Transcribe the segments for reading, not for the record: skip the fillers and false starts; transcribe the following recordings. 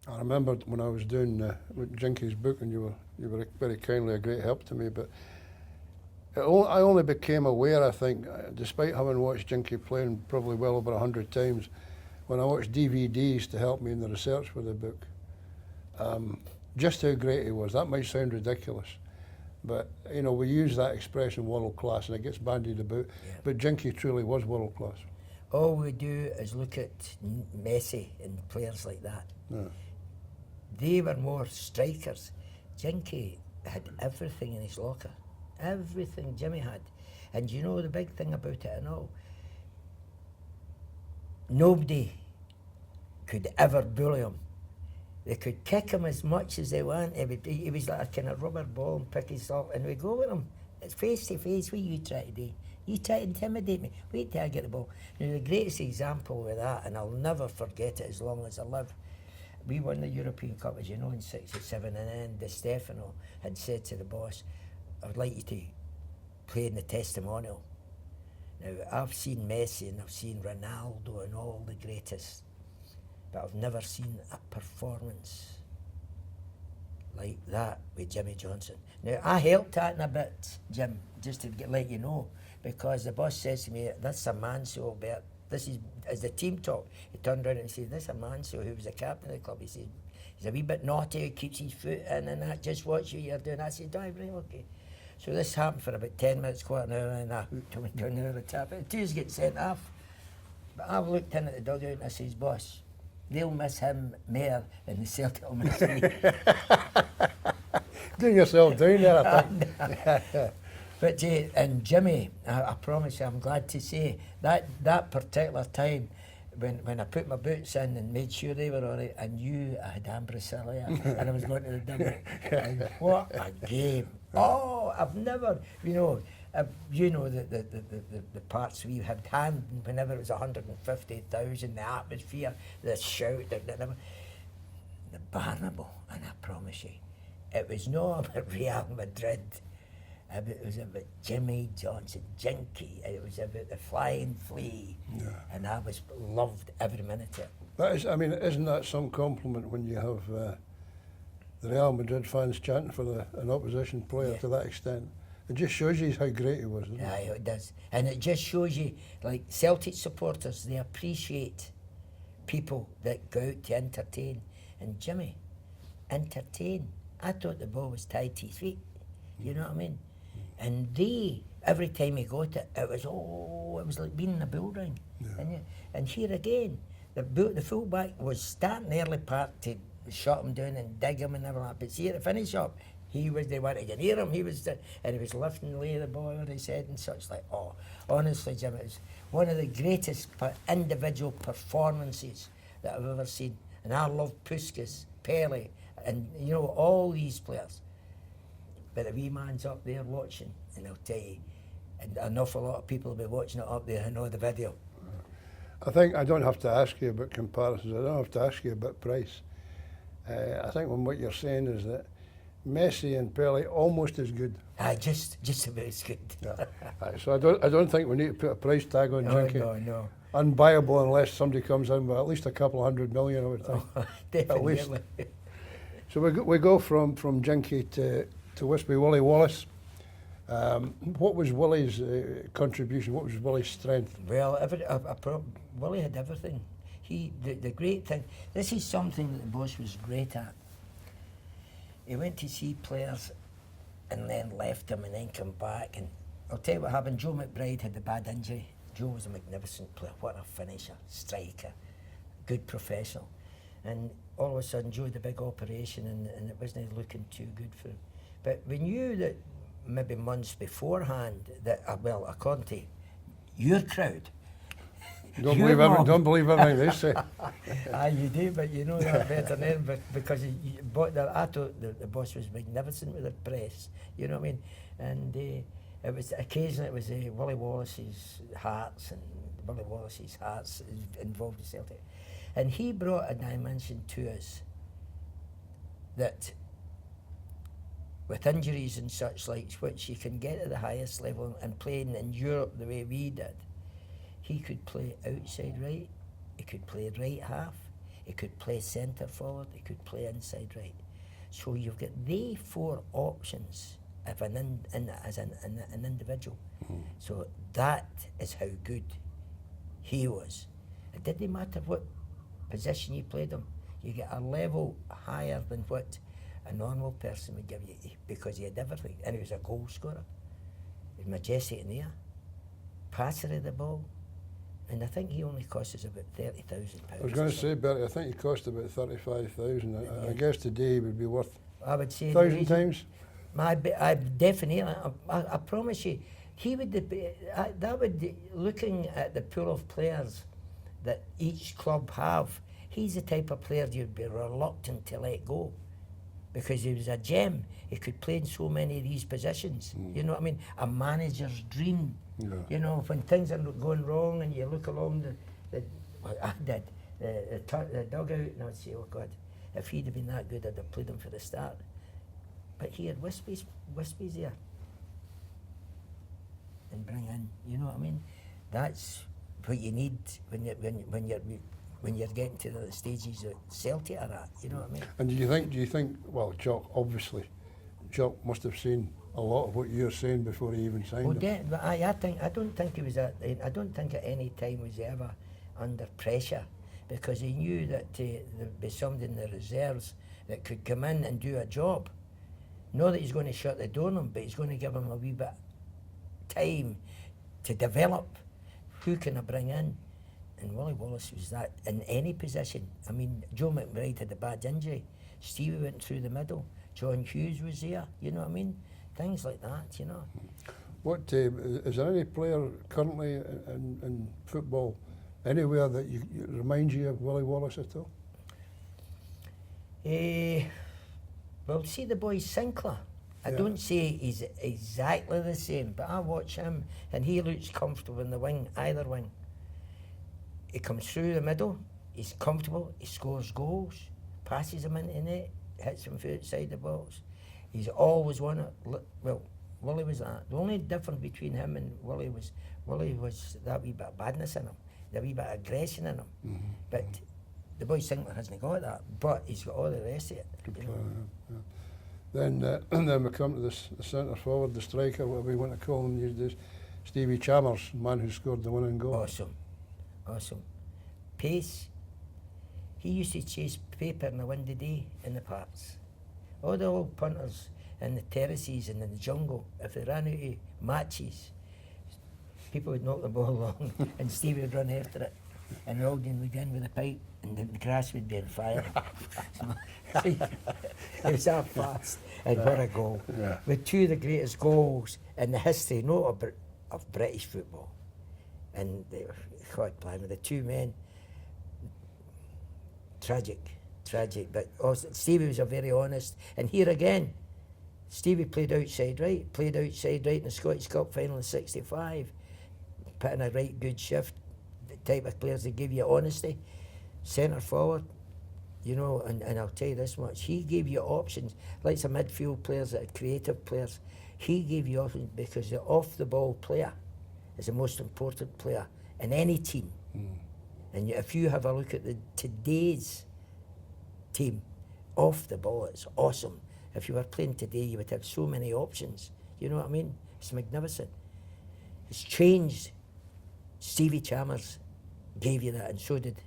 I remember when I was doing Jinky's book, and you were very kindly a great help to me. But I only became aware, I think, despite having watched Jinky playing probably well over 100 times, when I watched DVDs to help me in the research for the book. Just how great he was. That might sound ridiculous, but you know, we use that expression world class, and it gets bandied about. Yeah. But Jinky truly was world class. All we do is look at Messi and players like that. Yeah. They were more strikers. Jinky had everything in his locker. Everything Jimmy had. And you know the big thing about it and all? Nobody could ever bully him. They could kick him as much as they want. He was like a kind of rubber ball and pick his up, and we go with him. It's face to face. What you try to do? You try to intimidate me. Wait till I get the ball. Now, the greatest example of that, and I'll never forget it as long as I live, we won the European Cup, as you know, in '67, and then Di Stefano had said to the boss, I would like you to play in the testimonial. Now, I've seen Messi and I've seen Ronaldo and all the greatest, but I've never seen a performance like that with Jimmy Johnstone. Now, I helped that in a bit, Jim, just to let you know, because the boss says to me, that's a man show, Bert. This is, as the team talked, he turned around and said, this is a man show who was the captain of the club. He said, he's a wee bit naughty, he keeps his foot in and that, just watch what you're doing. I said, right, okay. So this happened for about 10 minutes, quarter an hour, and I hooked him down there the tap. And two get sent off. But I've looked in at the dugout and I says, boss, they'll miss him more than the Celtic will miss me. Doing yourself down there, I think. But and Jimmy, I promise you, I'm glad to say, that particular time, when I put my boots in and made sure they were all right, I knew I had ambrosia and I was going to the double. And what a game. Oh, I've never, the parts we had hand whenever it was 150,000, the atmosphere, the shout, the Barnable, and I promise you, it was not about Real Madrid. It was about Jimmy Johnstone, Jinky. It was about the flying flea, and I loved every minute of it. That is, I mean, isn't that some compliment when you have the Real Madrid fans chanting for an opposition player to that extent? It just shows you how great he was, doesn't it? Yeah, it does, and it just shows you, like Celtic supporters, they appreciate people that go out to entertain. And Jimmy, entertain. I thought the ball was tied to his feet. You know what I mean? And every time he got it, it was like being in a bull ring. Yeah. And here again, the fullback was starting the early part to shut him down and dig him and everything like that. But see, at the finish up, they wanted to near him. And he was lifting the lay of the ball over his head and such. Like, honestly, Jim, it was one of the greatest individual performances that I've ever seen. And I love Puskas, Pele, and all these players. But the wee man's up there watching, and I'll tell you, and an awful lot of people will be watching it up there and know the video. I think I don't have to ask you about comparisons. I don't have to ask you about price. I think what you're saying is that Messi and Pele almost as good. Just about as good. Yeah. So I don't think we need to put a price tag on Jinky. No. Unbuyable unless somebody comes in with at least a couple 100 million, I would think. Definitely. At least. So we go from Jinky to Wispy Willie Wallace. What was Willie's contribution? What was Willie's strength? Well, Willie had everything. The great thing, this is something that the boss was great at. He went to see players and then left them and then come back. And I'll tell you what happened. Joe McBride had a bad injury. Joe was a magnificent player. What a finisher, striker, good professional. And all of a sudden, Joe had a big operation and it wasn't looking too good for him. But we knew that maybe months beforehand that, according to your crowd, don't believe everything they say. You do, but you know that better than them, because I thought the boss was magnificent with the press. You know what I mean? And it was occasionally Willie Wallace's Hearts involved in Celtic, and he brought a dimension to us that, with injuries and such like, which you can get at the highest level and playing in Europe the way we did, he could play outside right, he could play right half, he could play centre forward, he could play inside right. So you've got the 4 options of an individual. So that is how good he was. It didn't matter what position you played him. You get a level higher than what a normal person would give you, because he had everything. And he was a goal scorer. He was majestic in the air, passer of the ball. And I think he only cost us about £30,000. I was going to say, Bertie, I think he cost about 35,000. I guess today he would be worth I would say 1,000 times. I definitely, I promise you, he would be, that would, looking at the pool of players that each club have, he's the type of player you'd be reluctant to let go, because he was a gem. He could play in so many of these positions. You know what I mean? A manager's dream. Yeah. You know, when things are going wrong and you look along well, I did, the dugout, and I'd say, oh God, if he'd have been that good, I'd have played him for the start. But he had wispies there. And bring in, you know what I mean? That's what you need when you're getting to the stages that Celtic are at, you know what I mean? And do you think, well, Jock must have seen a lot of what you're saying before he even signed him. But I don't think he was I don't think at any time was he ever under pressure, because he knew that there'd be somebody in the reserves that could come in and do a job. Not that he's going to shut the door on him, but he's going to give him a wee bit time to develop. Who can I bring in? And Willie Wallace was that in any position. I mean, Joe McBride had a bad injury. Stevie went through the middle. John Hughes was there. You know what I mean? Things like that, you know. What is there any player currently in football anywhere that reminds you of Willie Wallace at all? Well, see the boy Sinclair. I don't say he's exactly the same, but I watch him and he looks comfortable in the wing, either wing. He comes through the middle, he's comfortable, he scores goals, passes him into net, hits him from outside the box. He's always won it. Well, Willie was that. The only difference between him and Willie was that wee bit of badness in him, the wee bit of aggression in him. But the boy Sinclair hasn't got that, but he's got all the rest of it. Good player, yeah. Then we come to the centre forward, the striker, whatever we want to call him these days, Stevie Chalmers, man who scored the winning goal. Awesome. Pace. He used to chase paper on a windy day in the parks. All the old punters in the terraces and in the jungle, if they ran out of matches, people would knock the ball along and Stevie would run after it. And the audience would go in with a pipe and the grass would be on fire. It was that fast. And what a goal. Yeah. With two of the greatest goals in the history, not of British football. And they were, God, blimey, the two men, tragic. But also, Stevie was a very honest. And here again, Stevie played outside right in the Scottish Cup final in '65. Put in a right good shift. The type of players that give you honesty. Centre forward, you know, and I'll tell you this much, he gave you options, like some midfield players that are creative players. He gave you options because the off-the-ball player is the most important player in any team. And if you have a look at today's team, off the ball, it's awesome. If you were playing today, you would have so many options. You know what I mean? It's magnificent. It's changed. Stevie Chalmers gave you that, and so did,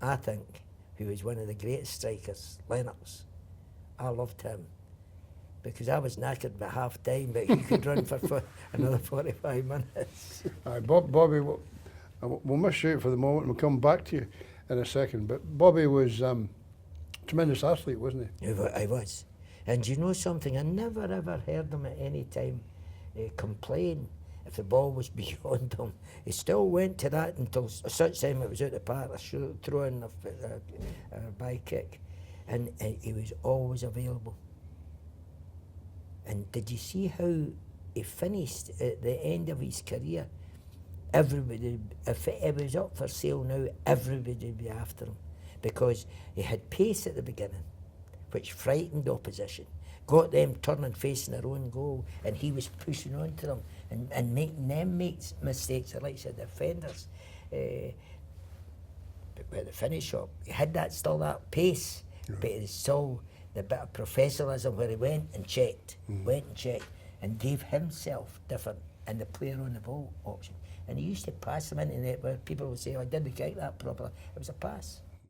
I think, who was one of the greatest strikers, Lennox. I loved him because I was knackered by half time, but he could run for another 45 minutes. Bobby, we'll miss you for the moment. We'll come back to you in a second. But Bobby was a tremendous athlete, wasn't he? I was. And you know something? I never ever heard him at any time complain if the ball was beyond him. He still went to that until such time it was out the park, a throw in a by kick. And he was always available. And did you see how he finished at the end of his career? Everybody, if it was up for sale now, everybody would be after him because he had pace at the beginning, which frightened opposition, got them turning facing their own goal, and he was pushing on to them and making them make mistakes, like the defenders. at the finish shop, he had that still that pace, but it was still the bit of professionalism where he went and checked, and gave himself different and the player on the ball option. And he used to pass them into the net where people would say, "Oh, I didn't kick that properly." It was a pass.